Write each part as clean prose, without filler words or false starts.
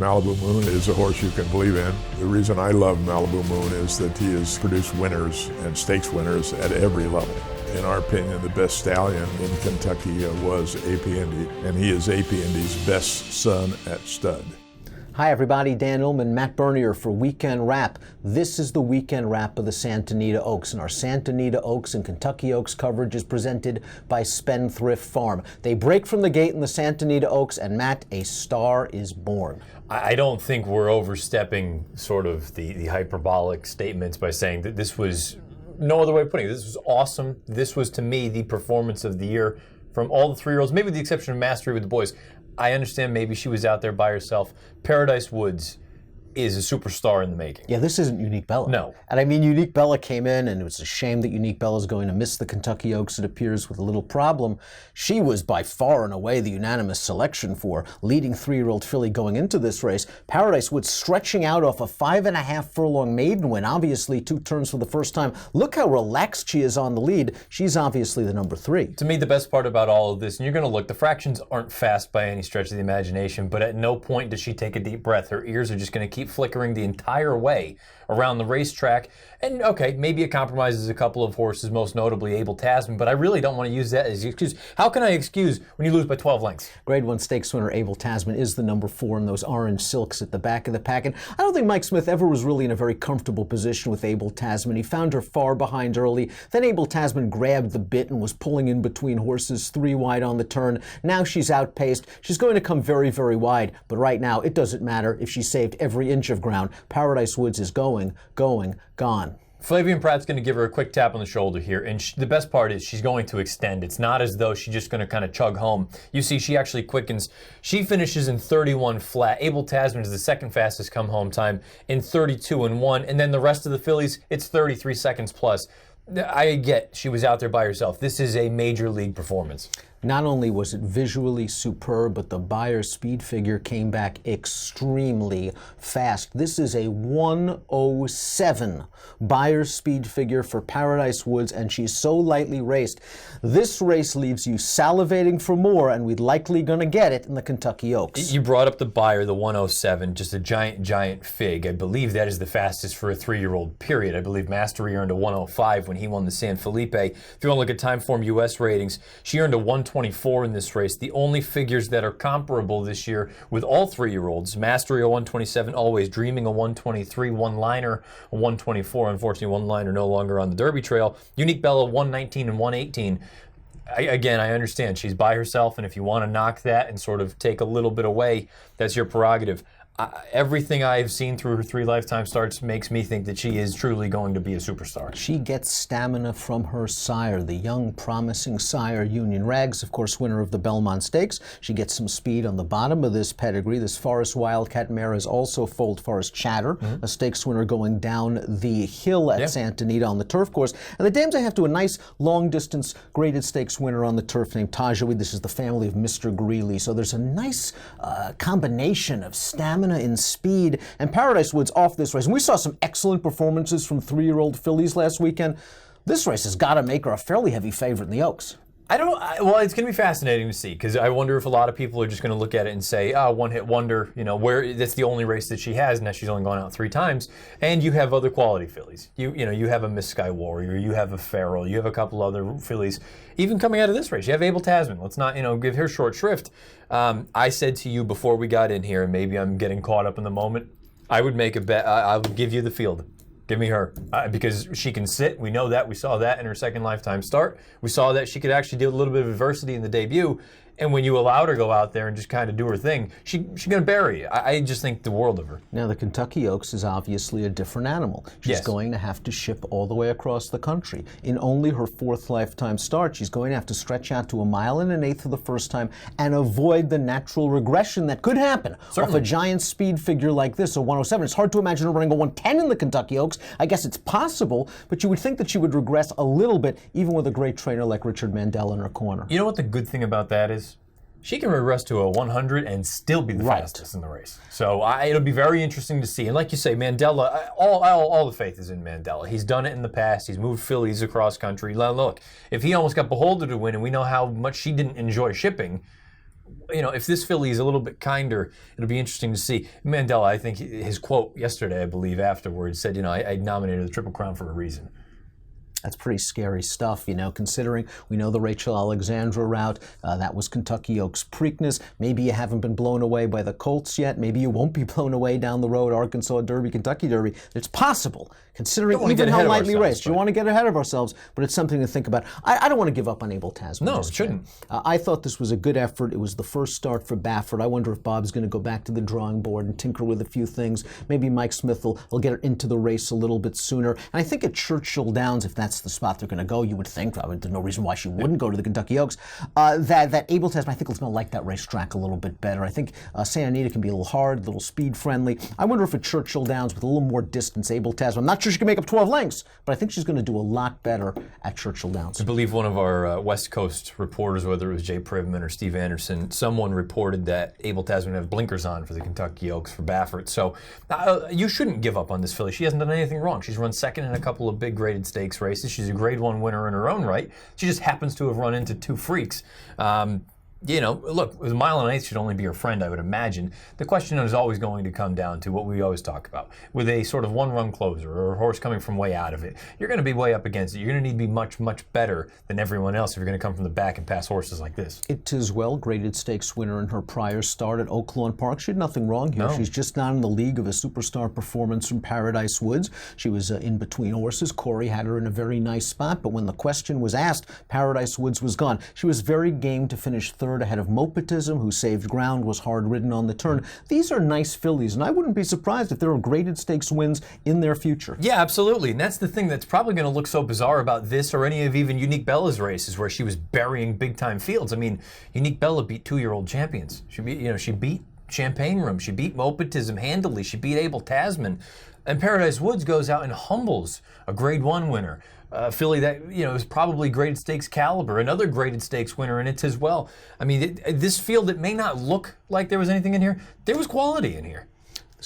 Malibu Moon is a horse you can believe in. The reason I love Malibu Moon is that he has produced winners and stakes winners at every level. In our opinion, the best stallion in Kentucky was AP Indy, and he is AP Indy's best son at stud. Hi everybody, Dan Illman, Matt Bernier for Weekend Wrap. This is the Weekend Wrap of the Santa Anita Oaks, and our Santa Anita Oaks and Kentucky Oaks coverage is presented by Spendthrift Farm. They break from the gate in the Santa Anita Oaks, and Matt, a star is born. I don't think we're overstepping sort of the hyperbolic statements by saying that this was, no other way of putting it, this was awesome. This was, to me, the performance of the year from all the 3-year-olds, maybe with the exception of Mastery with the boys. I understand maybe she was out there by herself. Paradise Woods is a superstar in the making. Yeah, this isn't Unique Bella. No. And I mean, Unique Bella came in, and it was a shame that Unique Bella is going to miss the Kentucky Oaks, it appears, with a little problem. She was by far and away the unanimous selection for leading 3-year-old filly going into this race. Paradise Woods stretching out off a 5.5 furlong maiden win, obviously 2 turns for the first time. Look how relaxed she is on the lead. She's obviously the number 3. To me, the best part about all of this, and you're going to look, the fractions aren't fast by any stretch of the imagination, but at no point does she take a deep breath. Her ears are just going to keep flickering the entire way around the racetrack. And okay, maybe it compromises a couple of horses, most notably Abel Tasman, but I really don't want to use that as an excuse. How can I excuse when you lose by 12 lengths? Grade 1 stakes winner Abel Tasman is the number 4 in those orange silks at the back of the pack. And I don't think Mike Smith ever was really in a very comfortable position with Abel Tasman. He found her far behind early. Then Abel Tasman grabbed the bit and was pulling in between horses 3 wide on the turn. Now she's outpaced. She's going to come very, very wide. But right now, it doesn't matter if she saved every inch of ground. Paradise Woods is going, gone. Flavian Pratt's going to give her a quick tap on the shoulder here, and the best part is she's going to extend. It's not as though she's just going to kind of chug home. You see, she actually quickens. She finishes in 31 flat. Abel Tasman is the second fastest come-home time in 32-1, and then the rest of the fillies, it's 33 seconds plus. I get she was out there by herself. This is a major league performance. Not only was it visually superb, but the Beyer's speed figure came back extremely fast. This is a 107 Beyer's speed figure for Paradise Woods, and she's so lightly raced. This race leaves you salivating for more, and we're likely going to get it in the Kentucky Oaks. You brought up the Beyer, the 107, just a giant fig. I believe that is the fastest for a 3-year-old, period. I believe Mastery earned a 105 when he won the San Felipe. If you want to look at Timeform US ratings, she earned a 124 in this race. The only figures that are comparable this year with all 3-year-olds, Mastery a 127, Always Dreaming a 123, One-Liner a 124. Unfortunately, One-Liner no longer on the Derby Trail. Unique Bella 119 and 118. Again, I understand she's by herself, and if you want to knock that and sort of take a little bit away, that's your prerogative. Everything I've seen through her 3 lifetime starts makes me think that she is truly going to be a superstar. She gets stamina from her sire, the young, promising sire, Union Rags, of course, winner of the Belmont Stakes. She gets some speed on the bottom of this pedigree. This Forest Wildcat mare is also foaled Forest Chatter, a stakes winner going down the hill at Santa Anita on the turf course. And the dams I have to a nice, long-distance graded stakes winner on the turf named Tajawi. This is the family of Mr. Greeley. So there's a nice combination of stamina in speed, and Paradise Woods off this race. And we saw some excellent performances from 3-year-old fillies last weekend. This race has got to make her a fairly heavy favorite in the Oaks. Well, it's going to be fascinating to see, because I wonder if a lot of people are just going to look at it and say, one-hit wonder, where that's the only race that she has, and that she's only gone out 3 times. And you have other quality fillies. You have a Miss Sky Warrior, you have a Farrell, you have a couple other fillies. Even coming out of this race, you have Abel Tasman. Let's not, give her short shrift. I said to you before we got in here, and maybe I'm getting caught up in the moment, I would make a bet. I would give you the field. Give me her, because she can sit. We know that. We saw that in her second lifetime start. We saw that she could actually do a little bit of adversity in the debut. And when you allowed her to go out there and just kind of do her thing, she's going to bury you. I just think the world of her. Now, the Kentucky Oaks is obviously a different animal. She's going to have to ship all the way across the country. In only her 4th lifetime start, she's going to have to stretch out to 1 1/8 miles for the first time and avoid the natural regression that could happen off a giant speed figure like this, a 107. It's hard to imagine her running a 110 in the Kentucky Oaks. I guess it's possible, but you would think that she would regress a little bit, even with a great trainer like Richard Mandel in her corner. You know what the good thing about that is? She can regress to a 100 and still be the fastest in the race. So it'll be very interesting to see. And like you say, Mandela, all the faith is in Mandela. He's done it in the past. He's moved fillies across country. Look, if he almost got Beholder to win, and we know how much she didn't enjoy shipping, if this filly is a little bit kinder, it'll be interesting to see. Mandela, I think his quote yesterday, I believe, afterwards said, I nominated the Triple Crown for a reason. That's pretty scary stuff, considering we know the Rachel Alexandra route. That was Kentucky Oaks Preakness. Maybe you haven't been blown away by the Colts yet. Maybe you won't be blown away down the road, Arkansas Derby, Kentucky Derby. It's possible, considering even how lightly raced. You want to get ahead of ourselves, but it's something to think about. I don't want to give up on Abel Tasman. No, it shouldn't. I thought this was a good effort. It was the first start for Baffert. I wonder if Bob's going to go back to the drawing board and tinker with a few things. Maybe Mike Smith will get her into the race a little bit sooner. And I think at Churchill Downs, if that's the spot they're going to go, you would think, there's no reason why she wouldn't go to the Kentucky Oaks, that Abel Tasman, I think, is going to like that racetrack a little bit better. I think Santa Anita can be a little hard, a little speed friendly. I wonder if at Churchill Downs, with a little more distance, Abel Tasman, I'm not sure she can make up 12 lengths, but I think she's going to do a lot better at Churchill Downs. I believe one of our West Coast reporters, whether it was Jay Privman or Steve Anderson, someone reported that Abel Tasman have blinkers on for the Kentucky Oaks for Baffert. So you shouldn't give up on this filly. She hasn't done anything wrong. She's run second in a couple of big graded stakes races. She's a Grade 1 winner in her own right. She just happens to have run into two freaks. Look, a mile and an eighth should only be her friend, I would imagine. The question is always going to come down to what we always talk about. With a sort of one-run closer or a horse coming from way out of it, you're going to be way up against it. You're going to need to be much, much better than everyone else if you're going to come from the back and pass horses like this. It is well graded stakes winner in her prior start at Oaklawn Park. She had nothing wrong here. No. She's just not in the league of a superstar performance from Paradise Woods. She was in between horses. Corey had her in a very nice spot, but when the question was asked, Paradise Woods was gone. She was very game to finish third ahead of Mopetism, who saved ground, was hard-ridden on the turn. These are nice fillies, and I wouldn't be surprised if there are graded stakes wins in their future. Yeah, absolutely. And that's the thing that's probably going to look so bizarre about this or any of even Unique Bella's races where she was burying big-time fields. I mean, Unique Bella beat two-year-old champions. She beat Champagne Room. She beat Mopetism handily. She beat Abel Tasman. And Paradise Woods goes out and humbles a Grade 1 winner. Filly that is probably graded stakes caliber, another graded stakes winner in it as well. I mean, this field, it may not look like there was anything in here. There was quality in here.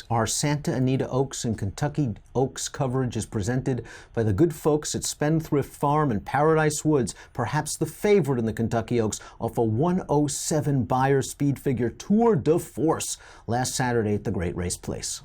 Our Santa Anita Oaks and Kentucky Oaks coverage is presented by the good folks at Spendthrift Farm and Paradise Woods, perhaps the favorite in the Kentucky Oaks, off a 107 Beyer speed figure tour de force last Saturday at the Great Race Place.